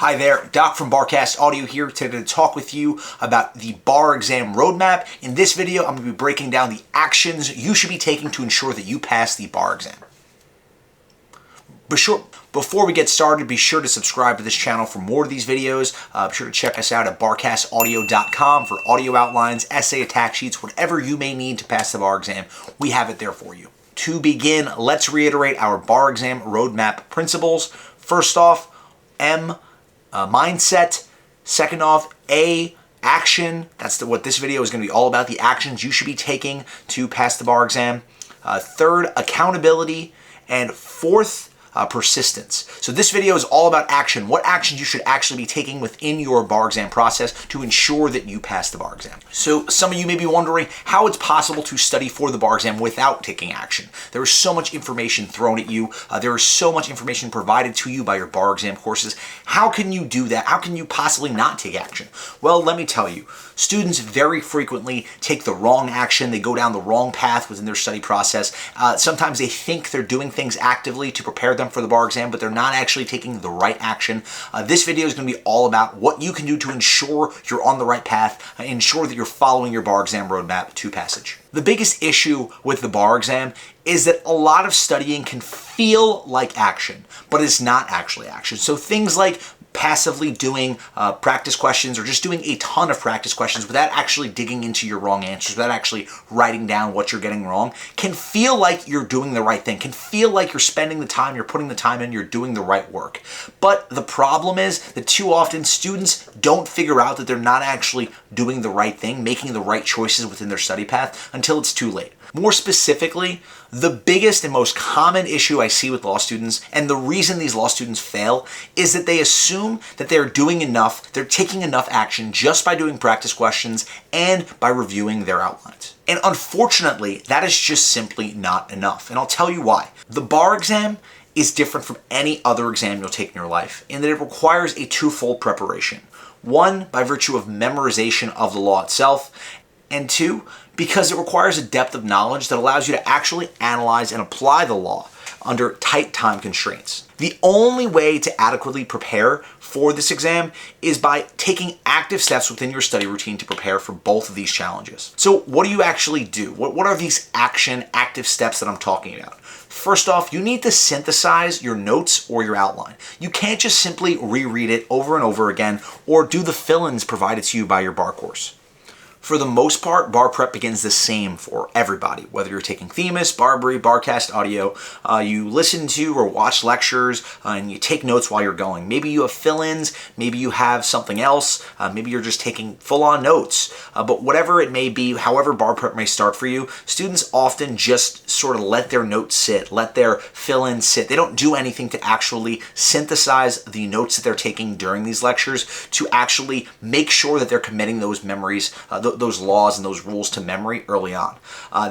Hi there, Doc from Barcast Audio here today to talk with you about the bar exam roadmap. In this video, I'm going to be breaking down the actions you should be taking to ensure that you pass the bar exam. Before we get started, be sure to subscribe to this channel for more of these videos. Be sure to check us out at barcastaudio.com for audio outlines, essay attack sheets, whatever you may need to pass the bar exam. We have it there for you. To begin, let's reiterate our bar exam roadmap principles. First off, M, mindset. Second off, A, action. That's what this video is going to be all about, the actions you should be taking to pass the bar exam. Third, accountability. And fourth, persistence. So this video is all about action, what actions you should actually be taking within your bar exam process to ensure that you pass the bar exam. So some of you may be wondering how it's possible to study for the bar exam without taking action. There is so much information thrown at you. There is so much information provided to you by your bar exam courses. How can you do that? How can you possibly not take action? Well, let me tell you, students very frequently take the wrong action. They go down the wrong path within their study process. Sometimes they think they're doing things actively to prepare them for the bar exam, but they're not actually taking the right action. This video is going to be all about what you can do to ensure you're on the right path, ensure that you're following your bar exam roadmap to passage. The biggest issue with the bar exam is that a lot of studying can feel like action, but it's not actually action. So things like passively doing practice questions or just doing a ton of practice questions without actually digging into your wrong answers, without actually writing down what you're getting wrong, can feel like you're doing the right thing, can feel like you're spending the time, you're putting the time in, you're doing the right work. But the problem is that too often students don't figure out that they're not actually doing the right thing, making the right choices within their study path until it's too late. More specifically, the biggest and most common issue I see with law students, and the reason these law students fail, is that they assume that they're doing enough, they're taking enough action just by doing practice questions and by reviewing their outlines. And unfortunately, that is just simply not enough. And I'll tell you why. The bar exam is different from any other exam you'll take in your life in that it requires a twofold preparation. One, by virtue of memorization of the law itself, and two, because it requires a depth of knowledge that allows you to actually analyze and apply the law under tight time constraints. The only way to adequately prepare for this exam is by taking active steps within your study routine to prepare for both of these challenges. So what do you actually do? What are these active steps that I'm talking about? First off, you need to synthesize your notes or your outline. You can't just simply reread it over and over again or do the fill-ins provided to you by your bar course. For the most part, bar prep begins the same for everybody. Whether you're taking Themis, Barbary, Barcast Audio, you listen to or watch lectures and you take notes while you're going. Maybe you have fill-ins, maybe you have something else, maybe you're just taking full-on notes. But whatever it may be, however bar prep may start for you, students often just sort of let their notes sit, let their fill-ins sit. They don't do anything to actually synthesize the notes that they're taking during these lectures to actually make sure that they're committing those memories, those laws and those rules to memory early on.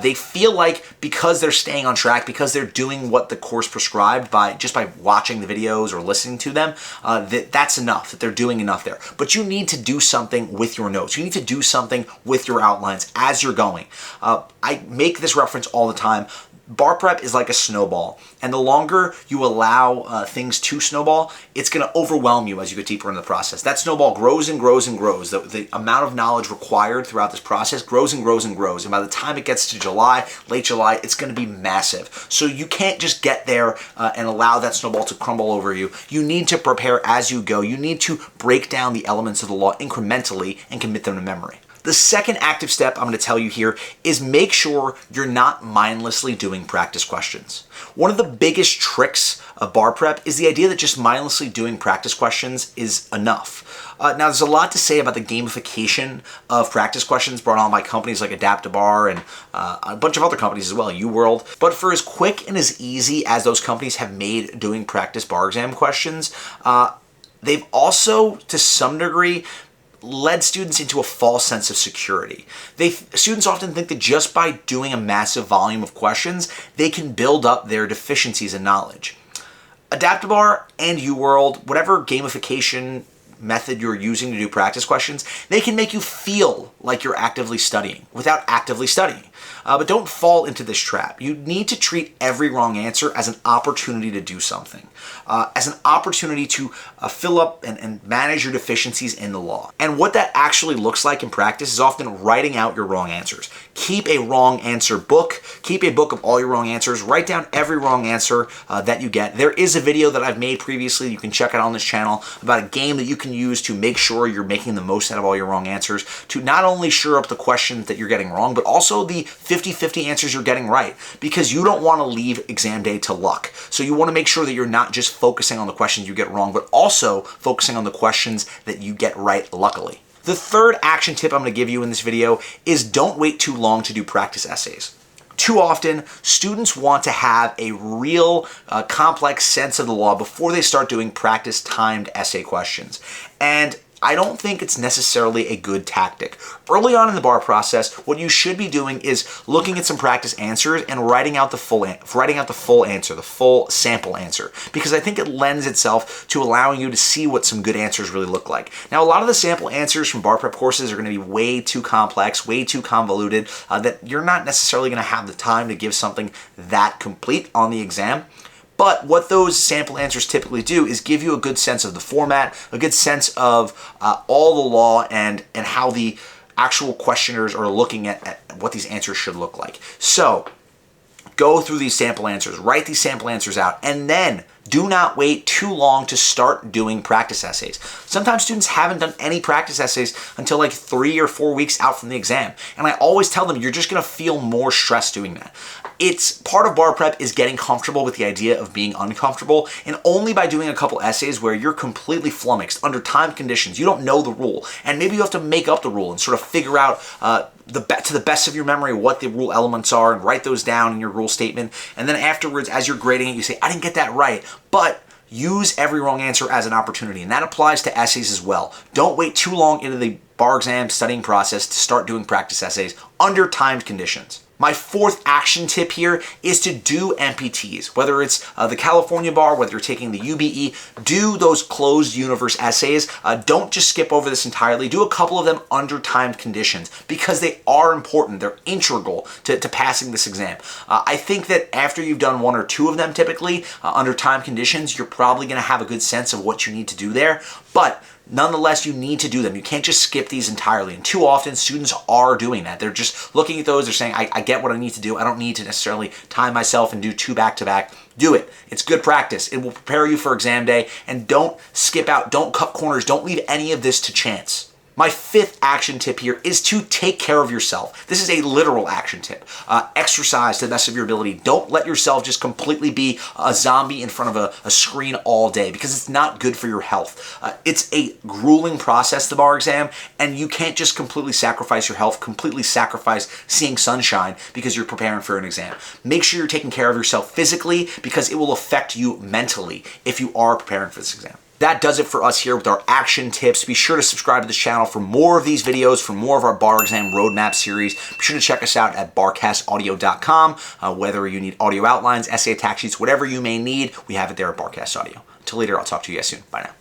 They feel like because they're staying on track, because they're doing what the course prescribed just by watching the videos or listening to them, that's enough, that they're doing enough there. But you need to do something with your notes. You need to do something with your outlines as you're going. I make this reference all the time. Bar prep is like a snowball, and the longer you allow things to snowball, it's going to overwhelm you as you get deeper into the process. That snowball grows and grows and grows. The amount of knowledge required throughout this process grows and grows and grows, and by the time it gets to July, late July, it's going to be massive. So you can't just get there and allow that snowball to crumble over you. You need to prepare as you go. You need to break down the elements of the law incrementally and commit them to memory. The second active step I'm going to tell you here is make sure you're not mindlessly doing practice questions. One of the biggest tricks of bar prep is the idea that just mindlessly doing practice questions is enough. Now, there's a lot to say about the gamification of practice questions brought on by companies like Adapt2Bar and a bunch of other companies as well, UWorld. But for as quick and as easy as those companies have made doing practice bar exam questions, they've also, to some degree, led students into a false sense of security. Students often think that just by doing a massive volume of questions, they can build up their deficiencies in knowledge. Adapt2Bar and UWorld, whatever gamification method you're using to do practice questions, they can make you feel like you're actively studying without actively studying. But don't fall into this trap. You need to treat every wrong answer as an opportunity to do something, as an opportunity to fill up and manage your deficiencies in the law. And what that actually looks like in practice is often writing out your wrong answers. Keep a wrong answer book. Keep a book of all your wrong answers. Write down every wrong answer that you get. There is a video that I've made previously, you can check it on this channel, about a game that you can use to make sure you're making the most out of all your wrong answers, to not only shore up the questions that you're getting wrong, but also the 50-50 answers you're getting right, because you don't want to leave exam day to luck. So you want to make sure that you're not just focusing on the questions you get wrong, but also focusing on the questions that you get right luckily. The third action tip I'm going to give you in this video is don't wait too long to do practice essays. Too often, students want to have a real complex sense of the law before they start doing practice timed essay questions. And I don't think it's necessarily a good tactic. Early on in the bar process, what you should be doing is looking at some practice answers and writing out the full answer, the full sample answer, because I think it lends itself to allowing you to see what some good answers really look like. Now, a lot of the sample answers from bar prep courses are going to be way too complex, way too convoluted, that you're not necessarily going to have the time to give something that complete on the exam. But what those sample answers typically do is give you a good sense of the format, a good sense of all the law and how the actual questioners are looking at what these answers should look like. So go through these sample answers, write these sample answers out, and then do not wait too long to start doing practice essays. Sometimes students haven't done any practice essays until like 3 or 4 weeks out from the exam. And I always tell them you're just gonna feel more stress doing that. It's part of bar prep is getting comfortable with the idea of being uncomfortable, and only by doing a couple essays where you're completely flummoxed under time conditions, you don't know the rule, and maybe you have to make up the rule and sort of figure out to the best of your memory what the rule elements are and write those down in your rule statement. And then afterwards, as you're grading it, you say, I didn't get that right. But use every wrong answer as an opportunity. And that applies to essays as well. Don't wait too long into the bar exam studying process to start doing practice essays under timed conditions. My fourth action tip here is to do MPTs. Whether it's the California bar, whether you're taking the UBE, do those closed universe essays. Don't just skip over this entirely. Do a couple of them under timed conditions because they are important. They're integral to passing this exam. I think that after you've done 1 or 2 of them typically under timed conditions, you're probably going to have a good sense of what you need to do there. But nonetheless, you need to do them. You can't just skip these entirely. And too often, students are doing that. They're just looking at those. They're saying, I get what I need to do. I don't need to necessarily time myself and do 2 back-to-back. Do it. It's good practice. It will prepare you for exam day. And don't skip out. Don't cut corners. Don't leave any of this to chance. My fifth action tip here is to take care of yourself. This is a literal action tip. Exercise to the best of your ability. Don't let yourself just completely be a zombie in front of a screen all day because it's not good for your health. It's a grueling process, the bar exam, and you can't just completely sacrifice your health, completely sacrifice seeing sunshine because you're preparing for an exam. Make sure you're taking care of yourself physically because it will affect you mentally if you are preparing for this exam. That does it for us here with our action tips. Be sure to subscribe to this channel for more of these videos, for more of our bar exam roadmap series. Be sure to check us out at barcastaudio.com. Whether you need audio outlines, essay attack sheets, whatever you may need, we have it there at Barcast Audio. Until later, I'll talk to you guys soon. Bye now.